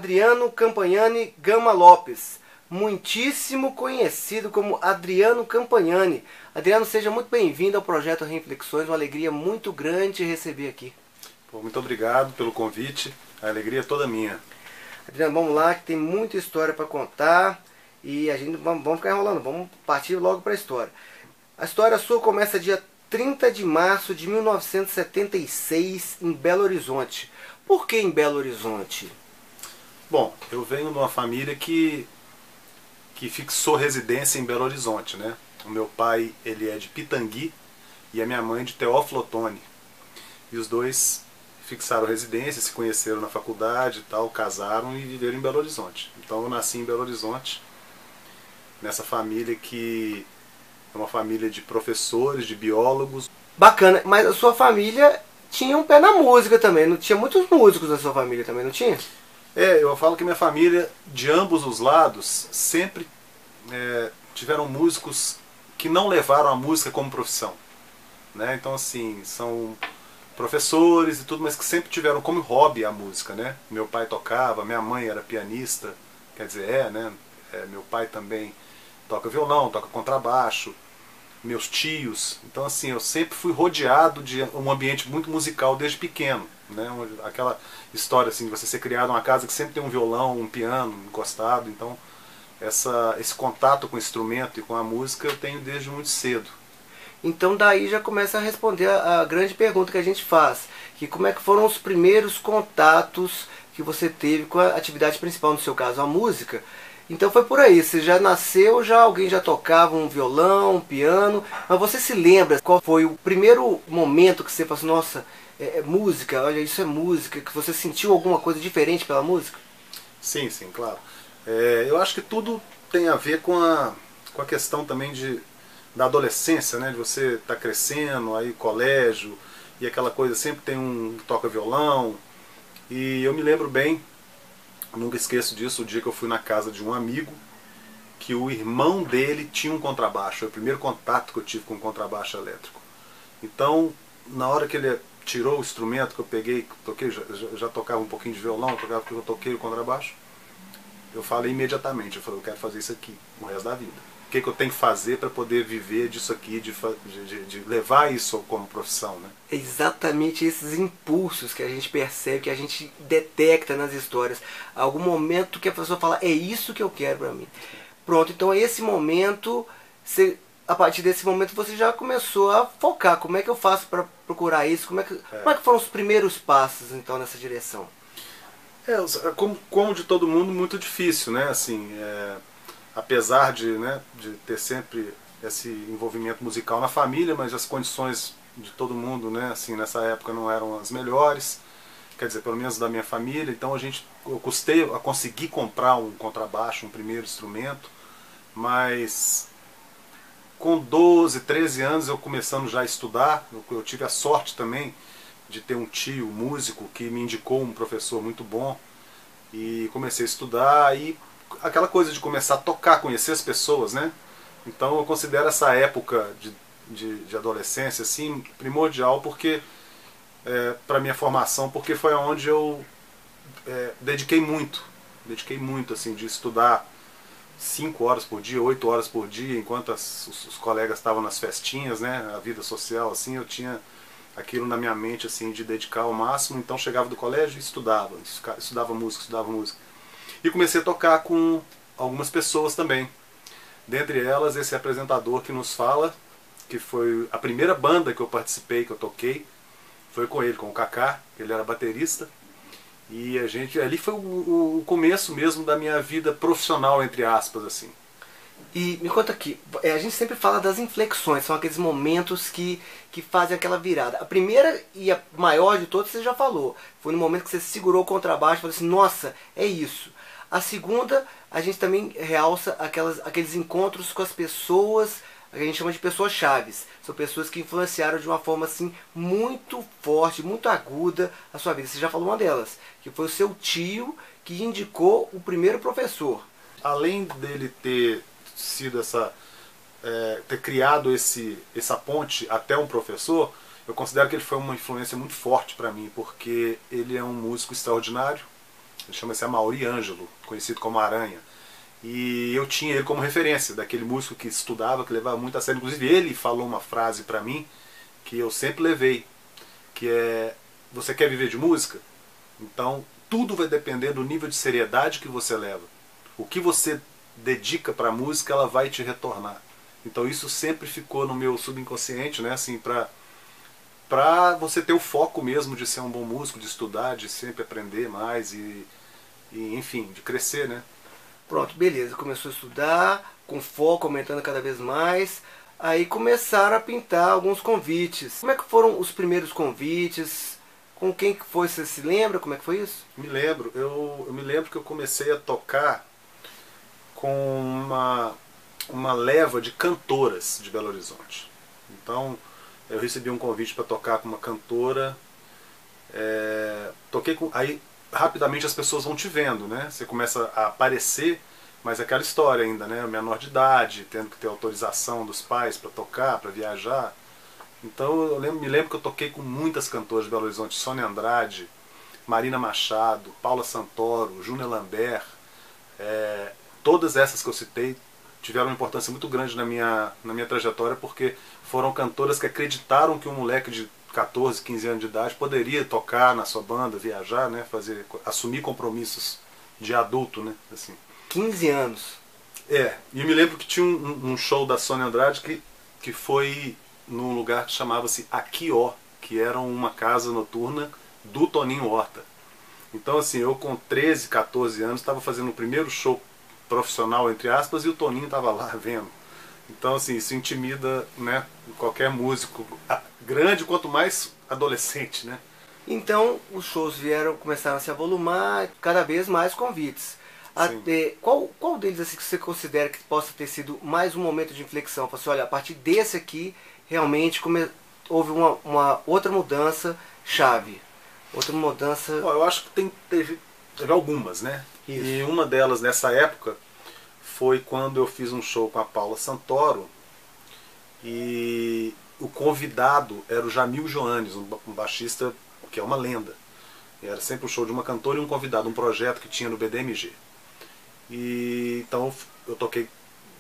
Adriano Campagnani Gama Lopes, muitíssimo conhecido como Adriano Campagnani. Adriano, seja muito bem-vindo ao Projeto Reflexões, uma alegria muito grande te receber aqui. Muito obrigado pelo convite, a alegria é toda minha. Adriano, vamos lá, que tem muita história para contar e a gente vamos ficar enrolando, vamos partir logo para a história. A história sua começa dia 30 de março de 1976 em Belo Horizonte. Por que em Belo Horizonte? Bom, eu venho de uma família que fixou residência em Belo Horizonte, né? O meu pai, ele é de Pitangui e a minha mãe de Teófilo Otoni. E os dois fixaram residência, se conheceram na faculdade e tal, casaram e viveram em Belo Horizonte. Então eu nasci em Belo Horizonte, nessa família que é uma família de professores, de biólogos. Bacana, mas a sua família tinha um pé na música também, não tinha muitos músicos na sua família também, não tinha? Eu falo que minha família, de ambos os lados, sempre tiveram músicos que não levaram a música como profissão, né? Então assim, são professores e tudo, mas que sempre tiveram como hobby a música, né? Meu pai tocava, minha mãe era pianista, quer dizer, né? Meu pai também toca violão, toca contrabaixo, meus tios. Então assim, eu sempre fui rodeado de um ambiente muito musical desde pequeno, né? Aquela história assim de você ser criado numa casa que sempre tem um violão, um piano encostado. Então esse contato com o instrumento e com a música eu tenho desde muito cedo. Então daí já começa a responder a grande pergunta que a gente faz, que como é que foram os primeiros contatos que você teve com a atividade principal, no seu caso a música. Então foi por aí, você já nasceu, alguém já tocava um violão, um piano, mas você se lembra qual foi o primeiro momento que você falou assim, nossa, música, olha, isso é música, que você sentiu alguma coisa diferente pela música? Sim, claro. Eu acho que tudo tem a ver com a questão também da adolescência, né? De você estar crescendo, aí colégio, e aquela coisa, sempre tem um que toca violão. E eu me lembro bem, nunca esqueço disso, o dia que eu fui na casa de um amigo, que o irmão dele tinha um contrabaixo. Foi o primeiro contato que eu tive com um contrabaixo elétrico. Então, na hora que ele tirou o instrumento que eu peguei, toquei, já tocava um pouquinho de violão, eu toquei o contrabaixo, eu falei imediatamente, eu falei, eu quero fazer isso aqui o resto da vida. O que eu tenho que fazer para poder viver disso aqui, de levar isso como profissão, né? É exatamente esses impulsos que a gente percebe, que a gente detecta nas histórias. Algum momento que a pessoa fala, é isso que eu quero para mim. Pronto, então esse momento, a partir desse momento você já começou a focar. Como é que eu faço para procurar isso? Como é que foram os primeiros passos então nessa direção? Como de todo mundo, muito difícil, né? Assim, apesar de ter sempre esse envolvimento musical na família, mas as condições de todo mundo, né, assim, nessa época não eram as melhores, quer dizer, pelo menos da minha família. Então eu custei a conseguir comprar um contrabaixo, um primeiro instrumento, mas com 12, 13 anos eu começando já a estudar, eu tive a sorte também de ter um tio músico que me indicou um professor muito bom e comecei a estudar e aquela coisa de começar a tocar, conhecer as pessoas, né? Então eu considero essa época de adolescência assim primordial porque para minha formação, porque foi onde eu dediquei muito assim, de estudar 5 horas por dia, 8 horas por dia, enquanto os colegas estavam nas festinhas, né? A vida social assim, eu tinha aquilo na minha mente assim de dedicar ao máximo. Então chegava do colégio e estudava música. E comecei a tocar com algumas pessoas também. Dentre elas, esse apresentador que nos fala, que foi a primeira banda que eu participei, que eu toquei, foi com ele, com o Kaká, ele era baterista. E ali foi o começo mesmo da minha vida profissional, entre aspas, assim. E me conta aqui, a gente sempre fala das inflexões, são aqueles momentos que fazem aquela virada. A primeira e a maior de todas você já falou, foi no momento que você segurou o contrabaixo e falou assim, nossa, é isso. A segunda, a gente também realça aqueles encontros com as pessoas, a gente chama de pessoas chaves. São pessoas que influenciaram de uma forma assim muito forte, muito aguda a sua vida. Você já falou uma delas, que foi o seu tio que indicou o primeiro professor. Além dele ter sido ter criado essa ponte até um professor, eu considero que ele foi uma influência muito forte para mim, porque ele é um músico extraordinário, Ele chama-se Amaury Ângelo, conhecido como Aranha. E eu tinha ele como referência, daquele músico que estudava, que levava muito a sério. Inclusive ele falou uma frase pra mim que eu sempre levei, que é: você quer viver de música? Então tudo vai depender do nível de seriedade que você leva. O que você dedica pra música, ela vai te retornar. Então isso sempre ficou no meu subconsciente, né, assim, pra você ter o foco mesmo de ser um bom músico, de estudar, de sempre aprender mais e enfim, de crescer, né? Pronto, beleza. Começou a estudar, com foco, aumentando cada vez mais. Aí começaram a pintar alguns convites. Como é que foram os primeiros convites? Com quem que foi? Você se lembra? Como é que foi isso? Me lembro, eu me lembro que eu comecei a tocar com uma leva de cantoras de Belo Horizonte. Então eu recebi um convite para tocar com uma cantora, toquei com, aí rapidamente as pessoas vão te vendo, né? Você começa a aparecer, mas aquela história ainda, né? Menor de idade, tendo que ter autorização dos pais para tocar, para viajar. Então me lembro que eu toquei com muitas cantoras de Belo Horizonte: Sônia Andrade, Marina Machado, Paula Santoro, Júnior Lambert. Todas essas que eu citei tiveram uma importância muito grande na minha trajetória, porque foram cantoras que acreditaram que um moleque de 14, 15 anos de idade poderia tocar na sua banda, viajar, né, assumir compromissos de adulto, né, assim. 15 anos. E eu me lembro que tinha um show da Sônia Andrade que foi num lugar que chamava-se Aquió, que era uma casa noturna do Toninho Horta. Então assim, eu com 13, 14 anos estava fazendo o primeiro show profissional, entre aspas, e o Toninho estava lá vendo. Então assim, isso intimida, né, qualquer músico, grande quanto mais adolescente, né? Então os shows começaram a se avolumar, cada vez mais convites. Qual deles assim, que você considera que possa ter sido mais um momento de inflexão? Fala assim, olha, a partir desse aqui, realmente houve uma outra mudança chave. Outra mudança... Eu acho que teve algumas, né? Isso. E uma delas nessa época foi quando eu fiz um show com a Paula Santoro e o convidado era o Jamil Joanes, um baixista que é uma lenda. E era sempre um show de uma cantora e um convidado, um projeto que tinha no BDMG. E então eu toquei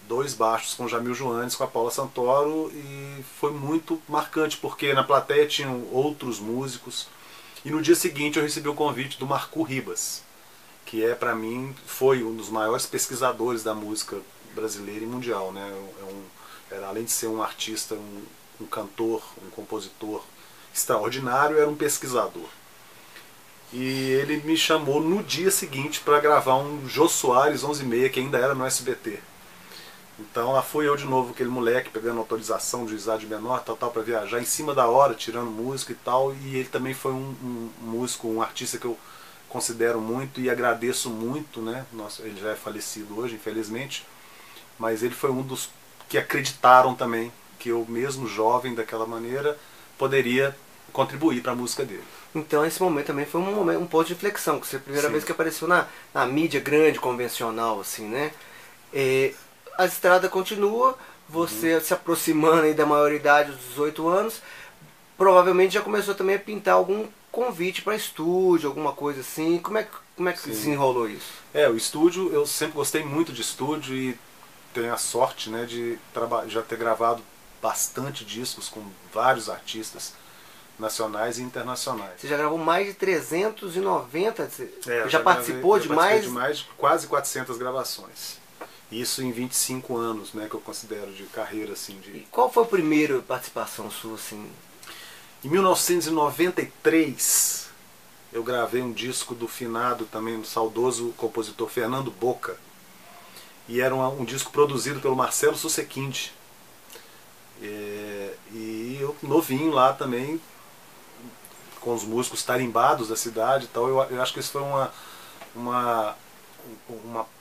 2 baixos com o Jamil Joanes, com a Paula Santoro, e foi muito marcante, porque na plateia tinham outros músicos. E no dia seguinte eu recebi o convite do Marcu Ribas, que para mim, foi um dos maiores pesquisadores da música brasileira e mundial, né? Além de ser um artista, um cantor, um compositor extraordinário, era um pesquisador. E ele me chamou no dia seguinte para gravar um Jô Soares 11:30, que ainda era no SBT. Então lá fui eu de novo, aquele moleque, pegando autorização de juizado menor, tal, para viajar em cima da hora, tirando música e tal. E ele também foi um músico, um artista que eu considero muito e agradeço muito, né? Nossa, ele já é falecido hoje, infelizmente. Mas ele foi um dos que acreditaram também que eu, mesmo jovem daquela maneira, poderia contribuir para a música dele. Então esse momento também foi um ponto de inflexão, que foi a primeira vez que apareceu na mídia grande, convencional, assim, né? A estrada continua, você se aproximando aí da maioridade dos 18 anos, provavelmente já começou também a pintar algum convite para estúdio, alguma coisa assim. Como é que desenrolou isso? O estúdio, eu sempre gostei muito de estúdio e tenho a sorte, né, de já ter gravado bastante discos com vários artistas nacionais e internacionais. Você já gravou mais de 390? Já participou de mais? De mais de quase 400 gravações. Isso em 25 anos, né, que eu considero de carreira, assim. E qual foi a primeira participação sua, assim? Em 1993, eu gravei um disco do finado também, do saudoso compositor Fernando Boca. E era um disco produzido pelo Marcelo Susequinde. E eu, novinho lá também, com os músicos tarimbados da cidade e tal. Eu acho que isso foi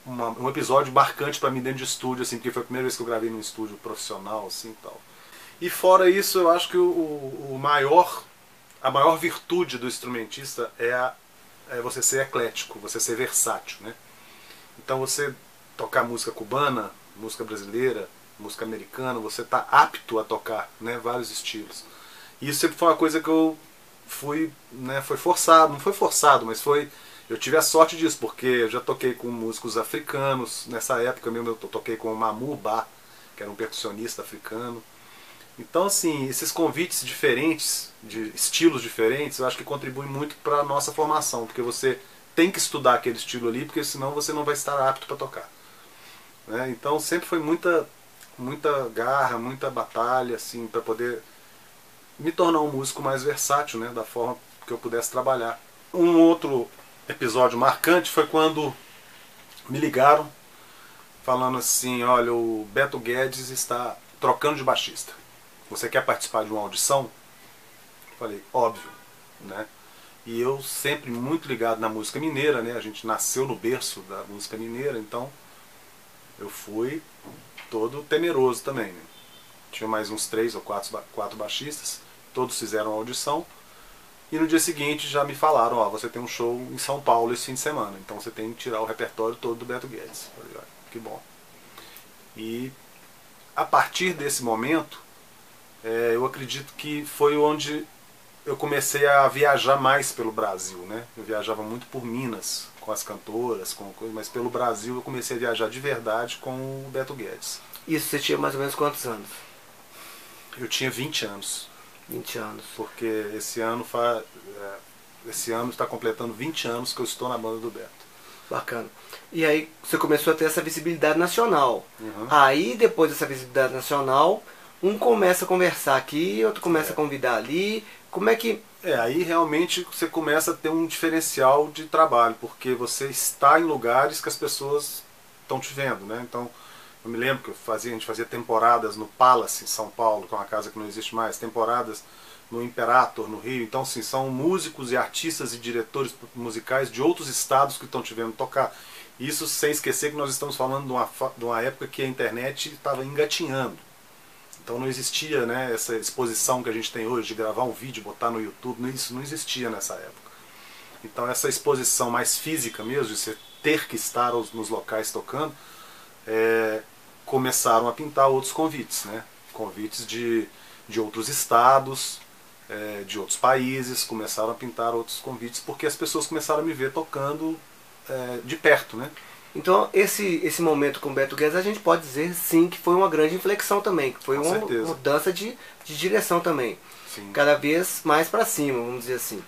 um episódio marcante para mim dentro de estúdio, assim, porque foi a primeira vez que eu gravei num estúdio profissional, assim, e tal. E fora isso, eu acho que a maior virtude do instrumentista é você ser eclético, você ser versátil, né? Então você tocar música cubana, música brasileira, música americana, você está apto a tocar, né, vários estilos. E isso sempre foi uma coisa que eu fui, né, foi forçado, não foi forçado, mas foi Eu tive a sorte disso, porque eu já toquei com músicos africanos, nessa época mesmo eu toquei com o Mamou Ba, que era um percussionista africano. Então, assim, esses convites diferentes, de estilos diferentes, eu acho que contribuem muito para a nossa formação, porque você tem que estudar aquele estilo ali, porque senão você não vai estar apto para tocar. Né? Então, sempre foi muita garra, muita batalha, assim, para poder me tornar um músico mais versátil, né, da forma que eu pudesse trabalhar. Um outro episódio marcante foi quando me ligaram falando assim, olha, o Beto Guedes está trocando de baixista. Você quer participar de uma audição? Eu falei, óbvio, né? E eu sempre muito ligado na música mineira, né? A gente nasceu no berço da música mineira, então eu fui todo temeroso também, né? Tinha mais uns 3 ou 4 baixistas, todos fizeram a audição. E no dia seguinte já me falaram, ó, você tem um show em São Paulo esse fim de semana, então você tem que tirar o repertório todo do Beto Guedes. Eu falei, olha, que bom. E a partir desse momento, eu acredito que foi onde eu comecei a viajar mais pelo Brasil, né? Eu viajava muito por Minas, com as cantoras, mas pelo Brasil eu comecei a viajar de verdade com o Beto Guedes. Isso você tinha mais ou menos quantos anos? Eu tinha 20 anos. 20 anos. Porque esse ano está completando 20 anos que eu estou na banda do Beto. Bacana. E aí você começou a ter essa visibilidade nacional. Uhum. Aí depois dessa visibilidade nacional, um começa a conversar aqui, outro começa a convidar ali. Como é que... Aí realmente você começa a ter um diferencial de trabalho, porque você está em lugares que as pessoas estão te vendo, né? Então, eu me lembro que a gente fazia temporadas no Palace, em São Paulo, que é uma casa que não existe mais, temporadas no Imperator, no Rio. Então, assim, são músicos e artistas e diretores musicais de outros estados que estão te vendo tocar. Isso sem esquecer que nós estamos falando de uma época que a internet estava engatinhando. Então não existia, né, essa exposição que a gente tem hoje de gravar um vídeo, botar no YouTube, isso não existia nessa época. Então essa exposição mais física mesmo, de você ter que estar nos locais tocando, começaram a pintar outros convites, né? Convites de outros estados, de outros países, começaram a pintar outros convites, porque as pessoas começaram a me ver tocando de perto, né? Então esse momento com o Beto Guedes a gente pode dizer sim que foi uma grande inflexão também, que foi uma mudança de direção também. Sim. Cada vez mais para cima, vamos dizer assim.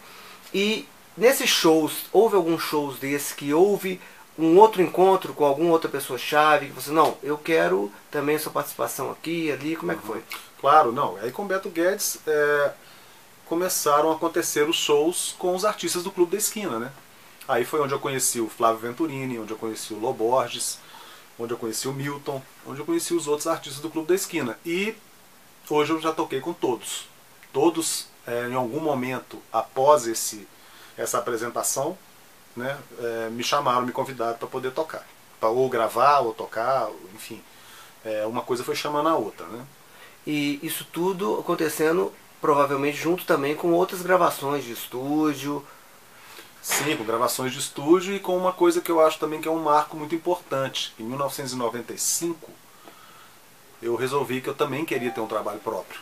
E nesses shows, houve alguns shows desses que houve um outro encontro com alguma outra pessoa-chave, que você, não, eu quero também a sua participação aqui, ali, como é que foi? Claro, não. Aí com o Beto Guedes começaram a acontecer os shows com os artistas do Clube da Esquina, né? Aí foi onde eu conheci o Flávio Venturini, onde eu conheci o Lô Borges, onde eu conheci o Milton, onde eu conheci os outros artistas do Clube da Esquina. E hoje eu já toquei com todos. Todos, em algum momento, após essa apresentação, né, me chamaram, me convidaram para poder tocar. Para ou gravar, ou tocar, enfim. Uma coisa foi chamando a outra, né? E isso tudo acontecendo, provavelmente, junto também com outras gravações de estúdio. Sim, com gravações de estúdio e com uma coisa que eu acho também que é um marco muito importante. Em 1995, eu resolvi que eu também queria ter um trabalho próprio.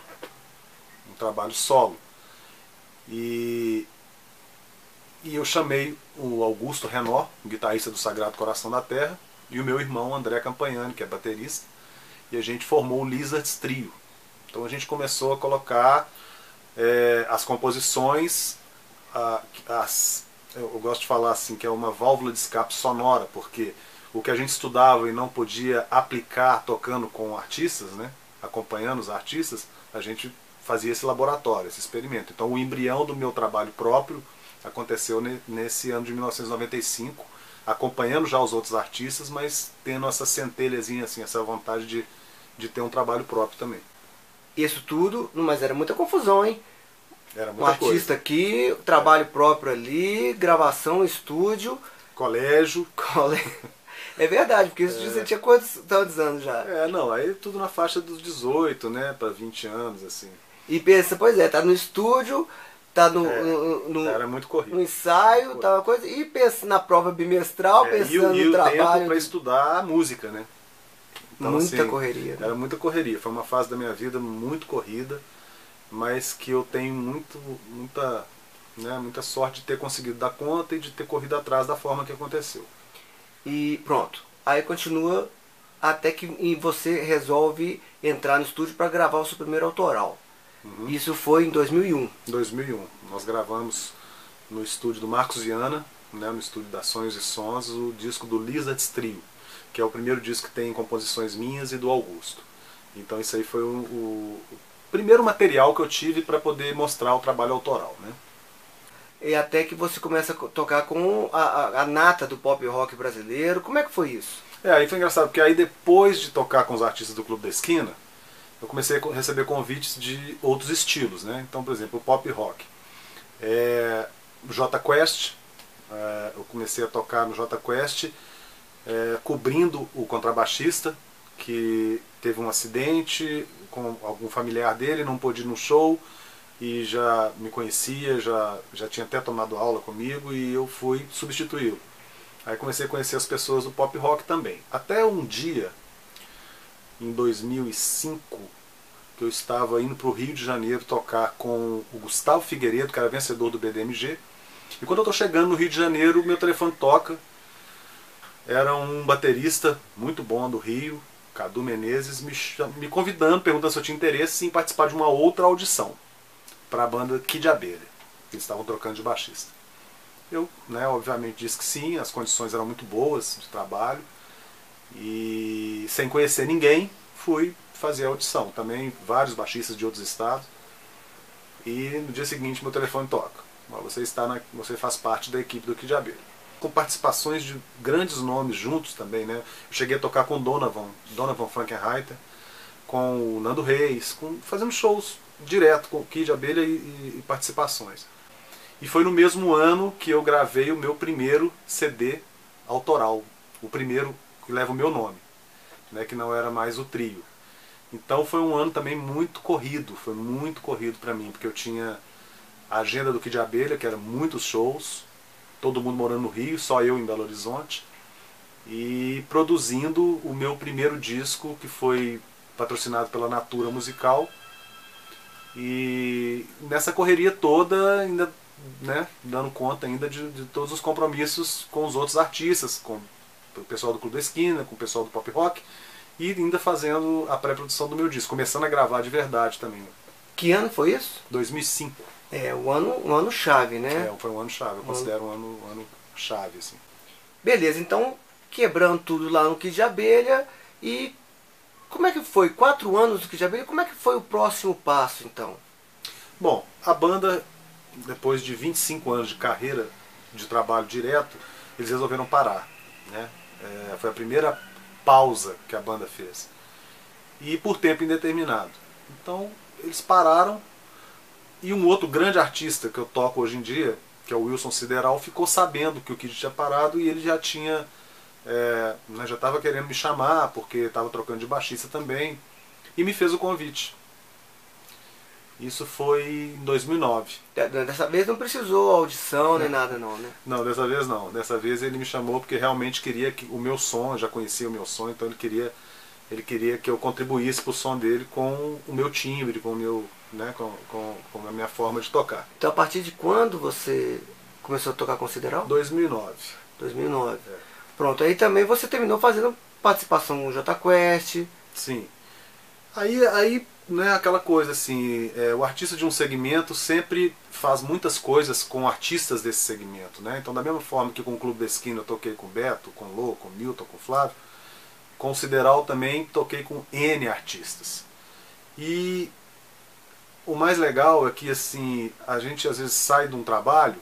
Um trabalho solo. E eu chamei o Augusto Renó, guitarrista do Sagrado Coração da Terra, e o meu irmão André Campagnani, que é baterista, e a gente formou o Lizards Trio. Então a gente começou a colocar as composições, eu gosto de falar assim, que é uma válvula de escape sonora, porque o que a gente estudava e não podia aplicar tocando com artistas, né, acompanhando os artistas, a gente fazia esse laboratório, esse experimento. Então o embrião do meu trabalho próprio aconteceu nesse ano de 1995, acompanhando já os outros artistas, mas tendo essa centelhazinha, assim, essa vontade de ter um trabalho próprio também. Isso tudo, mas era muita confusão, hein? Era muita artista coisa. Aqui, trabalho próprio ali, gravação, estúdio. Colégio. É verdade, porque isso você tinha quantos anos já? Não, aí tudo na faixa dos 18, né, para 20 anos, assim. E pensa, pois tá no estúdio, tá no era muito corrido. No ensaio, tá uma coisa, e pensa na prova bimestral, pensando e no o trabalho. tempo para estudar a música, né? Então, muita assim, correria. Né? Era muita correria, foi uma fase da minha vida muito corrida, mas que eu tenho muita né? Muita sorte de ter conseguido dar conta e de ter corrido atrás da forma que aconteceu. E pronto. Aí continua até que você resolve entrar no estúdio para gravar o seu primeiro autoral. Isso foi em 2001. 2001. Nós gravamos no estúdio do Marcos Viana, né, no estúdio da Sonhos e Sons, o disco do Lizards Trio, que é o primeiro disco que tem composições minhas e do Augusto. Então isso aí foi o primeiro material que eu tive para poder mostrar o trabalho autoral, né? E até que você começa a tocar com a nata do pop rock brasileiro. Como é que foi isso? Aí foi engraçado, porque aí depois de tocar com os artistas do Clube da Esquina, eu comecei a receber convites de outros estilos, né? Então, por exemplo, o pop rock. O Jota Quest, eu comecei a tocar no Jota Quest, cobrindo o contrabaixista, que teve um acidente com algum familiar dele, não pôde ir no show, e já me conhecia, já tinha até tomado aula comigo, e eu fui substituí-lo. Aí comecei a conhecer as pessoas do pop rock também. Até um dia, em 2005, que eu estava indo para o Rio de Janeiro tocar com o Gustavo Figueiredo, que era vencedor do BDMG. E quando eu estou chegando no Rio de Janeiro, meu telefone toca. Era um baterista muito bom do Rio, Cadu Menezes, me convidando, perguntando se eu tinha interesse em participar de uma outra audição para a banda Kid Abelha. Eles estavam trocando de baixista. Eu, né, obviamente disse que sim, as condições eram muito boas de trabalho. E sem conhecer ninguém, fui fazer a audição. Também vários baixistas de outros estados. E no dia seguinte meu telefone toca. Você faz parte da equipe do Kid Abelha. Com participações de grandes nomes juntos também, né? Eu cheguei a tocar com Donovan Frankenreiter, com o Nando Reis, fazendo shows direto com o Kid Abelha e participações. E foi no mesmo ano que eu gravei o meu primeiro CD autoral, o primeiro que leva o meu nome, né, que não era mais o trio. Então foi um ano também muito corrido, foi muito corrido para mim, porque eu tinha a agenda do Kid Abelha, que era muitos shows, todo mundo morando no Rio, só eu em Belo Horizonte, e produzindo o meu primeiro disco, que foi patrocinado pela Natura Musical. E nessa correria toda, ainda, né, dando conta ainda de todos os compromissos com os outros artistas, com o pessoal do Clube da Esquina, com o pessoal do pop rock, e ainda fazendo a pré-produção do meu disco, começando a gravar de verdade também. Que ano foi isso? 2005. Um ano chave, né? Foi um ano chave, eu considero um ano chave, assim. Beleza, então quebrando tudo lá no Kid Abelha. E como é que foi? 4 anos do Kid Abelha, como é que foi o próximo passo então? Bom, a banda, depois de 25 anos de carreira, de trabalho direto, eles resolveram parar, né? Foi a primeira pausa que a banda fez. E por tempo indeterminado. Então, eles pararam, e um outro grande artista que eu toco hoje em dia, que é o Wilson Sideral, ficou sabendo que o Kid tinha parado, e ele já tinha, já estava querendo me chamar, porque estava trocando de baixista também, e me fez o convite. Isso foi em 2009. Dessa vez não precisou audição nem nada não, né? Não, dessa vez não. Dessa vez ele me chamou porque realmente queria que o meu som, eu já conhecia o meu som, então ele queria que eu contribuísse para o som dele com o meu timbre, com o meu, né, com a minha forma de tocar. Então a partir de quando você começou a tocar com o Sideral? 2009. 2009. Pronto, aí também você terminou fazendo participação no Jota Quest. Sim. Aí né, aquela coisa assim, o artista de um segmento sempre faz muitas coisas com artistas desse segmento, né? Então da mesma forma que com o Clube da Esquina eu toquei com o Beto, com o Lô, com o Milton, com o Flávio, com o Sideral também toquei com N artistas. E o mais legal é que assim, a gente às vezes sai de um trabalho,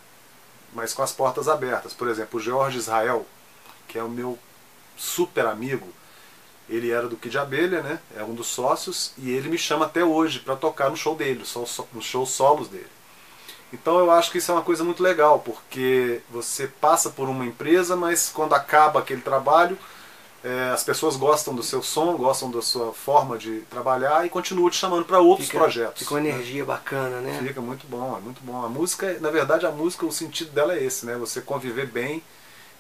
mas com as portas abertas. Por exemplo, o George Israel, que é o meu super amigo, ele era do Kid Abelha, né? É um dos sócios, e ele me chama até hoje para tocar no show dele, nos shows solos dele. Então eu acho que isso é uma coisa muito legal, porque você passa por uma empresa, mas quando acaba aquele trabalho, as pessoas gostam do seu som, gostam da sua forma de trabalhar e continuam te chamando para outros projetos. Fica uma energia bacana, né? Fica muito bom, é muito bom. A música, na verdade, a música, o sentido dela é esse, né? Você conviver bem.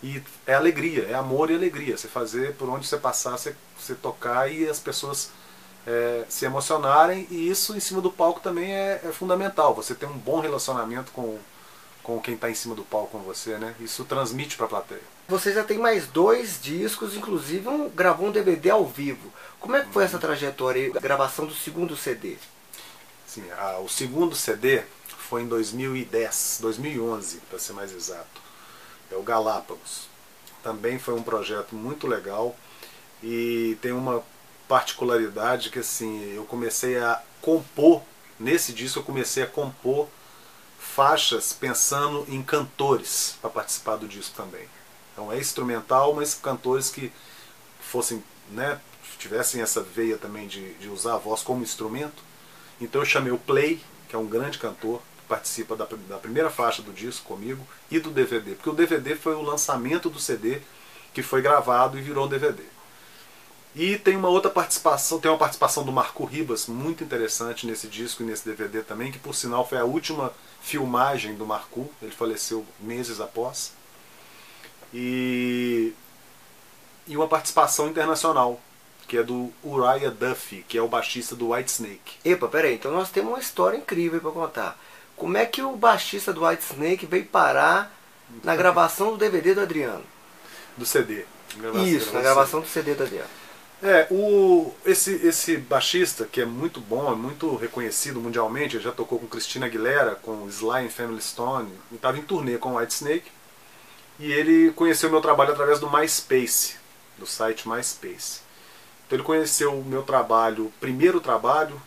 E é alegria, é amor e alegria. Você fazer por onde você passar, você tocar e as pessoas se emocionarem. E isso em cima do palco também é fundamental. Você ter um bom relacionamento com com quem está em cima do palco com você, né? Isso transmite para a plateia. Você já tem mais 2 discos, inclusive gravou um DVD ao vivo. Como é que foi essa trajetória, a gravação do segundo CD? Sim, o segundo CD foi em 2010, 2011, para ser mais exato. É o Galápagos. Também foi um projeto muito legal e tem uma particularidade que assim, eu comecei a compor, nesse disco eu comecei a compor faixas pensando em cantores para participar do disco também. Então é instrumental, mas cantores que fossem, né, tivessem essa veia também de usar a voz como instrumento. Então eu chamei o Play, que é um grande cantor, que participa da primeira faixa do disco comigo, e do DVD, porque o DVD foi o lançamento do CD que foi gravado e virou um DVD. E tem uma outra participação, tem uma participação do Marco Ribas, muito interessante nesse disco e nesse DVD também, que por sinal foi a última filmagem do Marco, ele faleceu meses após. E uma participação internacional, que é do Uriah Duffy, que é o baixista do Whitesnake. Epa, peraí, então nós temos uma história incrível para contar. Como é que o baixista do Whitesnake veio parar na gravação do DVD do Adriano? Do CD. Isso, na gravação do CD do Adriano. Esse baixista, que é muito bom, é muito reconhecido mundialmente, ele já tocou com Christina Aguilera, com Sly and Family Stone, e estava em turnê com o Whitesnake, e ele conheceu o meu trabalho através do MySpace, do site MySpace. Então ele conheceu o meu trabalho,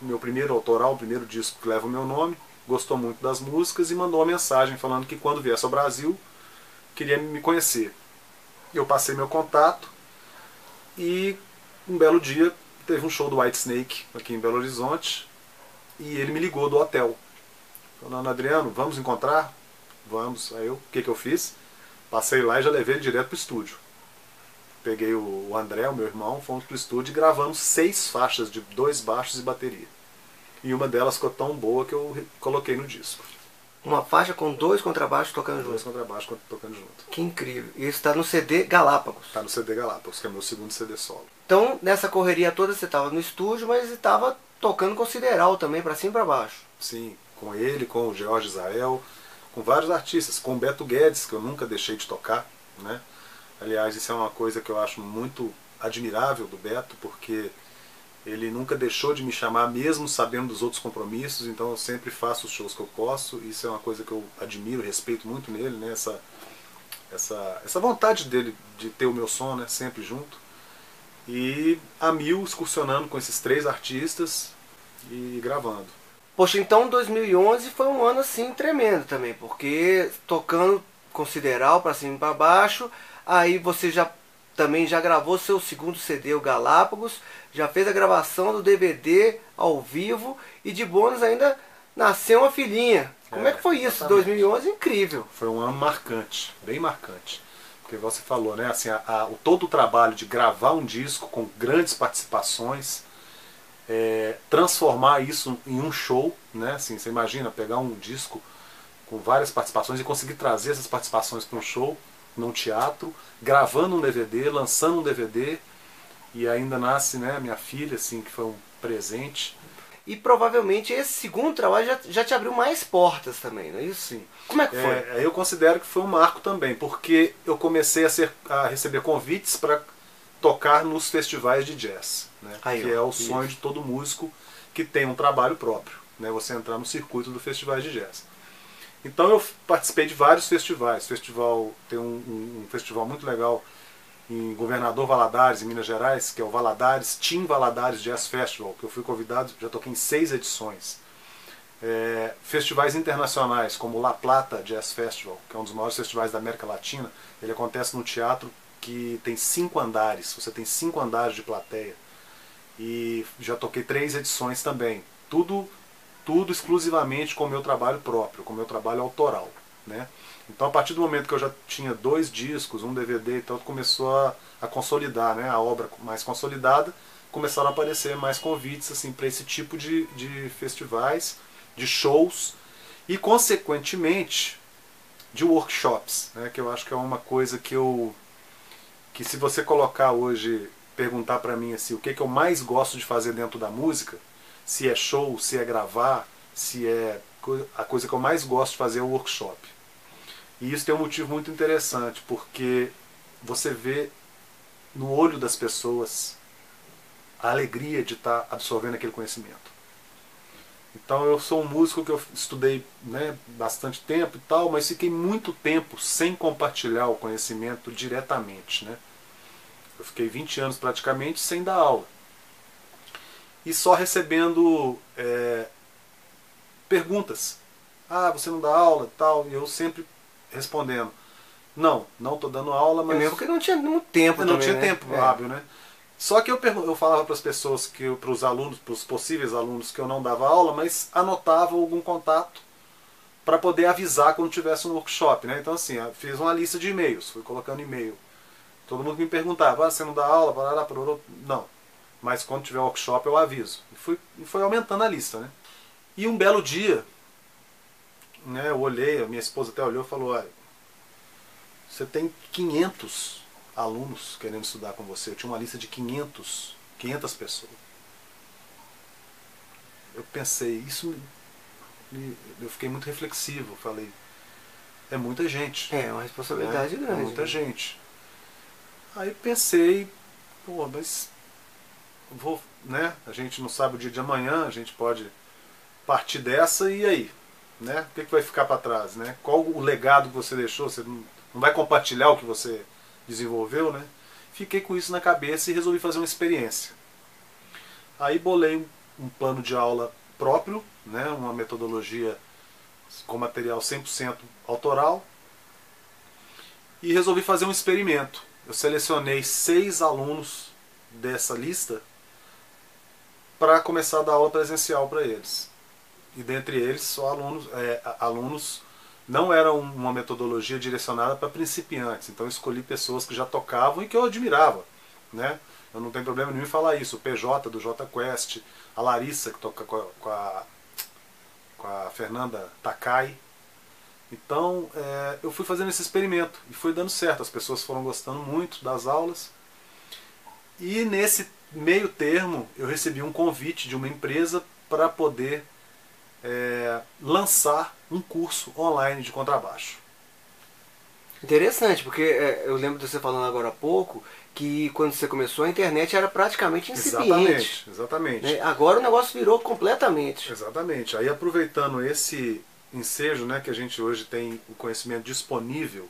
meu primeiro autoral, o primeiro disco que leva o meu nome, gostou muito das músicas e mandou uma mensagem falando que quando viesse ao Brasil, queria me conhecer. Eu passei meu contato e um belo dia teve um show do Whitesnake aqui em Belo Horizonte e ele me ligou do hotel. Falando, Adriano, vamos encontrar? Vamos. Aí o que eu fiz? Passei lá e já levei ele direto pro estúdio. Peguei o André, o meu irmão, fomos pro estúdio e gravamos 6 faixas de 2 baixos e bateria. E uma delas ficou tão boa que eu coloquei no disco. Uma faixa com 2 contrabaixos tocando junto. 2 contrabaixos tocando junto. Que incrível. E isso está no CD Galápagos. Está no CD Galápagos, que é meu segundo CD solo. Então, nessa correria toda, você estava no estúdio, mas estava tocando com Sideral também, para cima e para baixo. Sim, com ele, com o George Israel, com vários artistas, com o Beto Guedes, que eu nunca deixei de tocar, né? Aliás, isso é uma coisa que eu acho muito admirável do Beto, porque ele nunca deixou de me chamar, mesmo sabendo dos outros compromissos, então eu sempre faço os shows que eu posso, isso é uma coisa que eu admiro, respeito muito nele, né? Essa vontade dele de ter o meu som, né? Sempre junto. E a mil excursionando com esses 3 artistas e gravando. Poxa, então 2011 foi um ano assim tremendo também, porque tocando com Sideral para cima e para baixo, aí você também já gravou seu segundo CD, o Galápagos, já fez a gravação do DVD ao vivo e de bônus ainda nasceu uma filhinha. Como é que foi isso? Exatamente. 2011, incrível. Foi um ano marcante, bem marcante. Porque você falou, né, assim, todo o trabalho de gravar um disco com grandes participações, transformar isso em um show, né, assim, você imagina pegar um disco com várias participações e conseguir trazer essas participações para um show, num teatro, gravando um DVD, lançando um DVD, e ainda nasce, né, minha filha, assim, que foi um presente. E provavelmente esse segundo trabalho já te abriu mais portas também, não é isso? Sim. Como é que foi? Eu considero que foi um marco também, porque eu comecei a receber convites para tocar nos festivais de jazz, né? Que é o sonho de todo músico que tem um trabalho próprio, né? Você entrar no circuito do festival de jazz. Então eu participei de vários festivais. Tem um festival muito legal em Governador Valadares, em Minas Gerais, que é o Valadares, Team Valadares Jazz Festival, que eu fui convidado, já toquei em 6 edições. Festivais internacionais, como o La Plata Jazz Festival, que é um dos maiores festivais da América Latina, ele acontece num teatro que tem 5 andares, você tem 5 andares de plateia. E já toquei 3 edições também. Tudo exclusivamente com o meu trabalho próprio, com o meu trabalho autoral, né? Então a partir do momento que eu já tinha 2 discos, um DVD, então começou a consolidar, né? A obra mais consolidada, começaram a aparecer mais convites assim, para esse tipo de festivais, de shows e consequentemente de workshops, né? Que eu acho que é uma coisa que se você colocar hoje, perguntar para mim assim, o que eu mais gosto de fazer dentro da música, se é show, se é gravar, se é a coisa que eu mais gosto de fazer é o workshop. E isso tem um motivo muito interessante, porque você vê no olho das pessoas a alegria de estar absorvendo aquele conhecimento. Então eu sou um músico que eu estudei, né, bastante tempo e tal, mas fiquei muito tempo sem compartilhar o conhecimento diretamente, né? Eu fiquei 20 anos praticamente sem dar aula. E só recebendo perguntas. Ah, você não dá aula e tal, e eu sempre respondendo. Não estou dando aula, mas... É mesmo porque não tinha muito tempo eu não também, tinha né? tempo hábil, né? Só que eu falava para as pessoas, para os alunos, para os possíveis alunos, que eu não dava aula, mas anotava algum contato para poder avisar quando tivesse um workshop, né? Então assim, eu fiz uma lista de e-mails, fui colocando e-mail. Todo mundo me perguntava, você não dá aula? Não. Mas quando tiver workshop eu aviso. E foi aumentando a lista, né? E um belo dia, né, eu olhei, a minha esposa até olhou e falou, olha, você tem 500 alunos querendo estudar com você. Eu tinha uma lista de 500 pessoas. Eu pensei, eu fiquei muito reflexivo, falei, é muita gente. É uma responsabilidade grande. É muita gente. Aí pensei, pô, mas né? A gente não sabe o dia de amanhã, a gente pode partir dessa e aí, né? O que vai ficar para trás, né? Qual o legado que você deixou? Você não vai compartilhar o que você desenvolveu, né? Fiquei com isso na cabeça e resolvi fazer uma experiência. Aí bolei um plano de aula próprio, né? Uma metodologia com material 100% autoral e resolvi fazer um experimento. Eu selecionei 6 alunos dessa lista para começar a dar aula presencial para eles. E dentre eles só alunos não era uma metodologia direcionada para principiantes, então eu escolhi pessoas que já tocavam e que eu admirava, né? Eu não tenho problema nenhum em falar isso, o PJ do J Quest, a Larissa que toca com a Fernanda Takai. Então eu fui fazendo esse experimento e foi dando certo, as pessoas foram gostando muito das aulas. E nesse meio termo eu recebi um convite de uma empresa para poder lançar um curso online de contrabaixo. Interessante, porque eu lembro de você falando agora há pouco que quando você começou a internet era praticamente incipiente. Exatamente. Né? Agora o negócio virou completamente. Exatamente. Aí aproveitando esse ensejo, né, que a gente hoje tem o conhecimento disponível,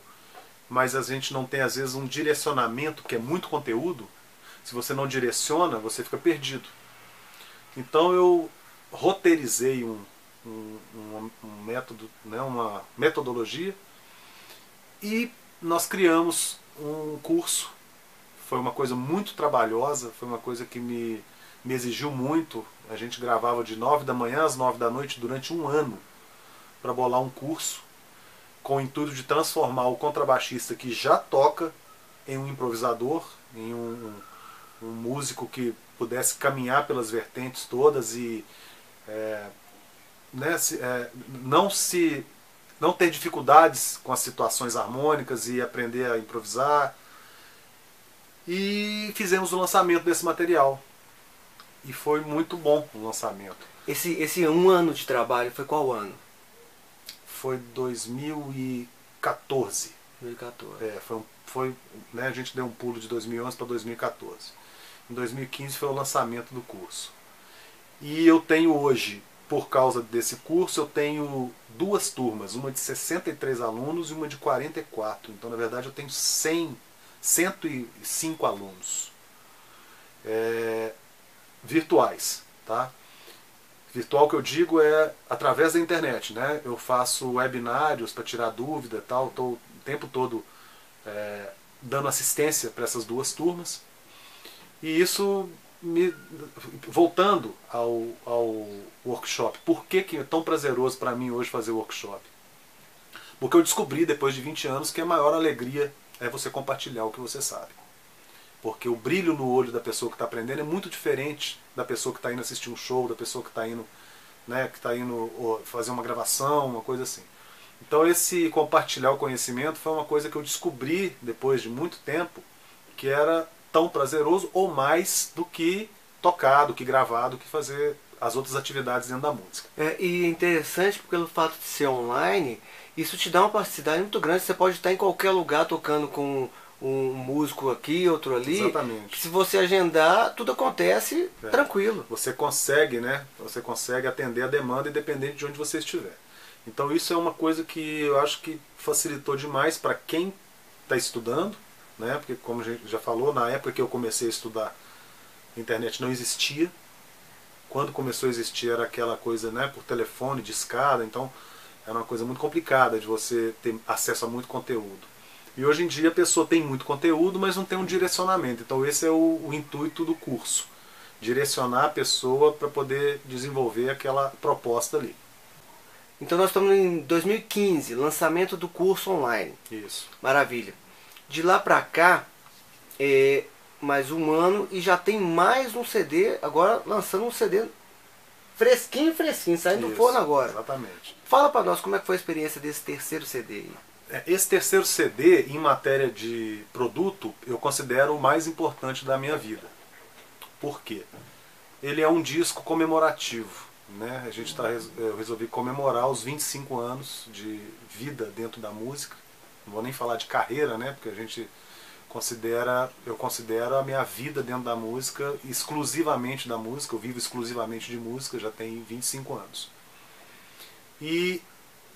mas a gente não tem às vezes um direcionamento, que é muito conteúdo. Se você não direciona, você fica perdido. Então eu roteirizei um método, né, uma metodologia, e nós criamos um curso. Foi uma coisa muito trabalhosa, foi uma coisa que me exigiu muito. A gente gravava de 9 da manhã às 9 da noite durante um ano para bolar um curso com o intuito de transformar o contrabaixista que já toca em um improvisador, em um músico que pudesse caminhar pelas vertentes todas e né, não ter dificuldades com as situações harmônicas e aprender a improvisar. E fizemos o lançamento desse material. E foi muito bom o lançamento. Esse um ano de trabalho foi qual ano? Foi 2014. 2014. Né, a gente deu um pulo de 2011 para 2014. Em 2015 foi o lançamento do curso. E eu tenho hoje, por causa desse curso, eu tenho 2 turmas, uma de 63 alunos e uma de 44. Então, na verdade, eu tenho 105 alunos virtuais, tá? Virtual que eu digo é através da internet, né? Eu faço webinários para tirar dúvida, tal. Estou o tempo todo dando assistência para essas 2 turmas. E isso voltando ao workshop. Por que é tão prazeroso para mim hoje fazer workshop? Porque eu descobri depois de 20 anos que a maior alegria é você compartilhar o que você sabe. Porque o brilho no olho da pessoa que está aprendendo é muito diferente da pessoa que está indo assistir um show, da pessoa que está indo, né, fazer uma gravação, uma coisa assim. Então esse compartilhar o conhecimento foi uma coisa que eu descobri depois de muito tempo, que era tão prazeroso ou mais do que tocar, do que gravar, do que fazer as outras atividades dentro da música. E é interessante porque pelo fato de ser online, isso te dá uma plasticidade muito grande. Você pode estar em qualquer lugar tocando com um músico aqui, outro ali. Exatamente. Se você agendar, tudo acontece tranquilo. Você consegue, né? Você consegue atender a demanda independente de onde você estiver. Então isso é uma coisa que eu acho que facilitou demais para quem está estudando, né? Porque como a gente já falou, na época que eu comecei a estudar, a internet não existia. Quando começou a existir era aquela coisa, né, por telefone, de escada, então era uma coisa muito complicada de você ter acesso a muito conteúdo. E hoje em dia a pessoa tem muito conteúdo, mas não tem um direcionamento. Então esse é o intuito do curso. Direcionar a pessoa para poder desenvolver aquela proposta ali. Então nós estamos em 2015, lançamento do curso online. Isso. Maravilha. De lá para cá, mais um ano e já tem mais um CD, agora lançando um CD fresquinho, saindo do forno agora. Exatamente. Fala para nós como é que foi a experiência desse terceiro CD aí. Esse terceiro CD, em matéria de produto, eu considero o mais importante da minha vida. Por quê? Ele é um disco comemorativo, né? Eu resolvi comemorar os 25 anos de vida dentro da música. Não vou nem falar de carreira, né? Porque eu considero a minha vida dentro da música, exclusivamente da música. Eu vivo exclusivamente de música, já tem 25 anos. E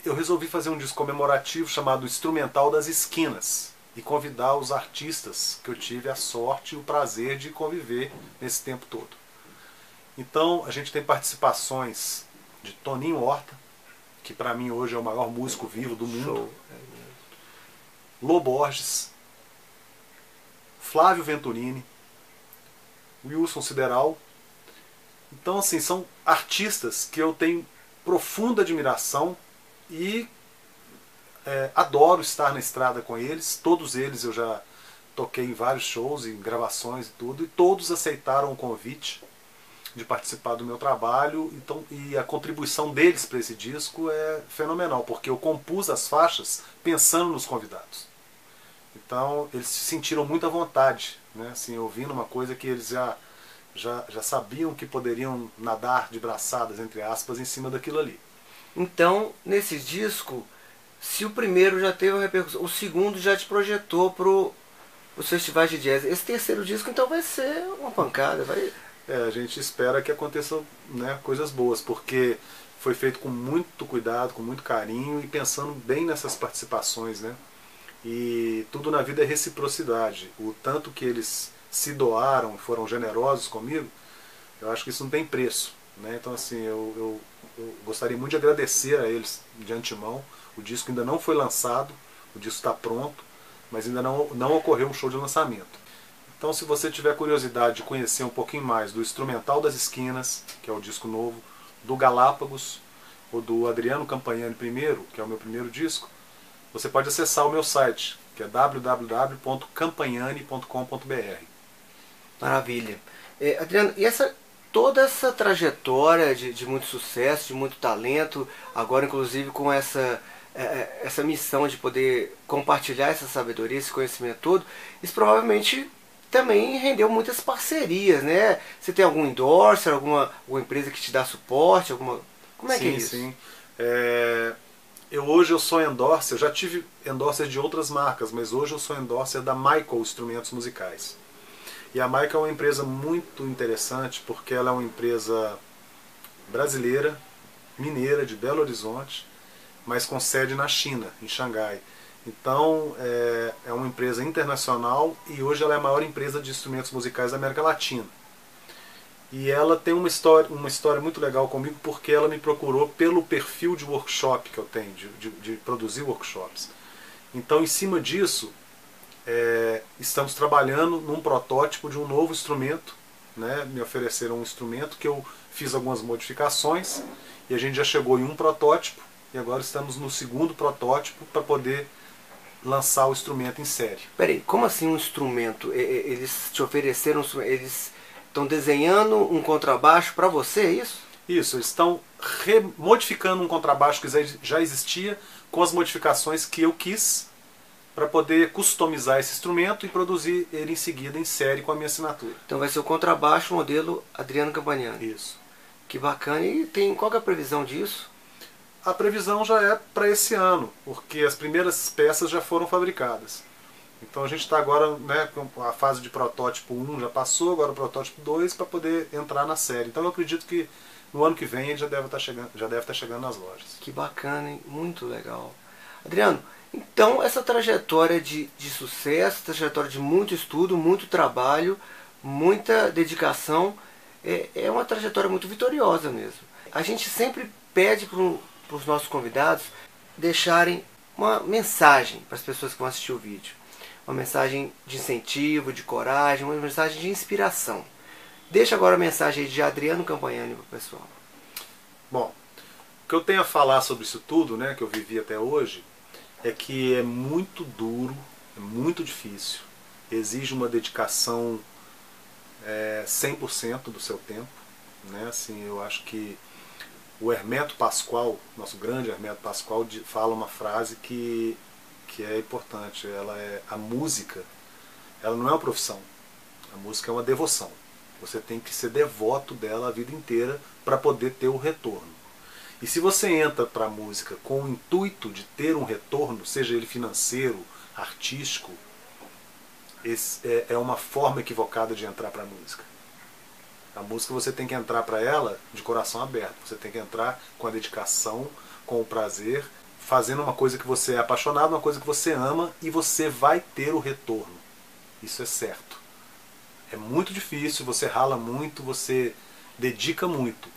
eu resolvi fazer um disco comemorativo chamado Instrumental das Esquinas e convidar os artistas que eu tive a sorte e o prazer de conviver nesse tempo todo. Então a gente tem participações de Toninho Horta, que para mim hoje é o maior músico vivo do mundo. Show. Lô Borges, Flávio Venturini, Wilson Sideral. Então assim, são artistas que eu tenho profunda admiração e adoro estar na estrada com eles. Todos eles eu já toquei em vários shows, em gravações e tudo, e todos aceitaram o convite de participar do meu trabalho. Então, e a contribuição deles para esse disco é fenomenal, porque eu compus as faixas pensando nos convidados. Então eles se sentiram muito à vontade, né? Assim, ouvindo uma coisa que eles já sabiam que poderiam nadar de braçadas, entre aspas, em cima daquilo ali. Então, nesse disco, se o primeiro já teve uma repercussão, o segundo já te projetou para os festivais de jazz. Esse terceiro disco, então, vai ser uma pancada. A gente espera que aconteçam, né, coisas boas, porque foi feito com muito cuidado, com muito carinho e pensando bem nessas participações, né? E tudo na vida é reciprocidade. O tanto que eles se doaram, foram generosos comigo, eu acho que isso não tem preço, né? Então assim, eu gostaria muito de agradecer a eles de antemão. O disco ainda não foi lançado, o disco está pronto, mas ainda não ocorreu um show de lançamento. Então se você tiver curiosidade de conhecer um pouquinho mais do Instrumental das Esquinas, que é o disco novo, do Galápagos, ou do Adriano Campagnani primeiro, que é o meu primeiro disco, você pode acessar o meu site, que é www.campagnani.com.br. Maravilha. Adriano, e toda essa trajetória de muito sucesso, de muito talento, agora inclusive com essa missão de poder compartilhar essa sabedoria, esse conhecimento todo, isso provavelmente também rendeu muitas parcerias, né? Você tem algum endorser, alguma empresa que te dá suporte? Como é que é isso? Sim. Hoje eu sou endorser, eu já tive endorser de outras marcas, mas hoje eu sou endorser da Michael Instrumentos Musicais. E a Michael é uma empresa muito interessante porque ela é uma empresa brasileira, mineira, de Belo Horizonte, mas com sede na China, em Xangai. Então é uma empresa internacional e hoje ela é a maior empresa de instrumentos musicais da América Latina. E ela tem uma história muito legal comigo porque ela me procurou pelo perfil de workshop que eu tenho, de produzir workshops. Então, em cima disso, estamos trabalhando num protótipo de um novo instrumento, né? Me ofereceram um instrumento que eu fiz algumas modificações e a gente já chegou em um protótipo e agora estamos no segundo protótipo para poder lançar o instrumento em série. Peraí, como assim um instrumento? Eles te ofereceram, eles estão desenhando um contrabaixo para você, é isso? Isso, eles estão modificando um contrabaixo que já existia com as modificações que eu quis para poder customizar esse instrumento e produzir ele em seguida em série com a minha assinatura. Então vai ser o contrabaixo modelo Adriano Campagnani. Isso. Que bacana. E qual que é a previsão disso? A previsão já é para esse ano, porque as primeiras peças já foram fabricadas. Então a gente está agora, né, com a fase de protótipo 1 já passou, agora o protótipo 2 para poder entrar na série. Então eu acredito que no ano que vem ele já deve estar chegando nas lojas. Que bacana, hein? Muito legal. Adriano, então essa trajetória de sucesso, trajetória de muito estudo, muito trabalho, muita dedicação, é uma trajetória muito vitoriosa mesmo. A gente sempre pede para os nossos convidados deixarem uma mensagem para as pessoas que vão assistir o vídeo. Uma mensagem de incentivo, de coragem, uma mensagem de inspiração. Deixa agora a mensagem aí de Adriano Campagnani para o pessoal. Bom, o que eu tenho a falar sobre isso tudo, né, que eu vivi até hoje, é que é muito duro, é muito difícil, exige uma dedicação 100% do seu tempo, né? Assim, eu acho que o Hermeto Pascoal, nosso grande Hermeto Pascoal, fala uma frase que é importante. A música, ela não é uma profissão, a música é uma devoção. Você tem que ser devoto dela a vida inteira para poder ter o retorno. E se você entra para a música com o intuito de ter um retorno, seja ele financeiro, artístico, é uma forma equivocada de entrar para a música. A música você tem que entrar para ela de coração aberto. Você tem que entrar com a dedicação, com o prazer, fazendo uma coisa que você é apaixonado, uma coisa que você ama, e você vai ter o retorno. Isso é certo. É muito difícil, você rala muito, você dedica muito.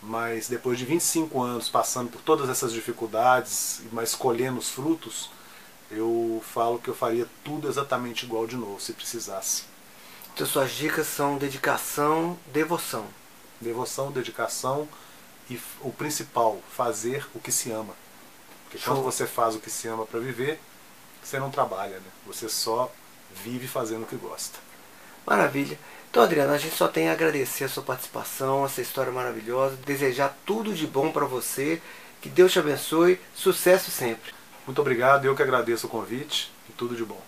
Mas depois de 25 anos passando por todas essas dificuldades, mas colhendo os frutos, eu falo que eu faria tudo exatamente igual de novo, se precisasse. Então suas dicas são dedicação, devoção. Devoção, dedicação e o principal, fazer o que se ama. Porque quando você faz o que se ama para viver, você não trabalha, né? Você só vive fazendo o que gosta. Maravilha. Então, Adriano, a gente só tem a agradecer a sua participação, essa história maravilhosa, desejar tudo de bom para você, que Deus te abençoe, sucesso sempre. Muito obrigado, eu que agradeço o convite e tudo de bom.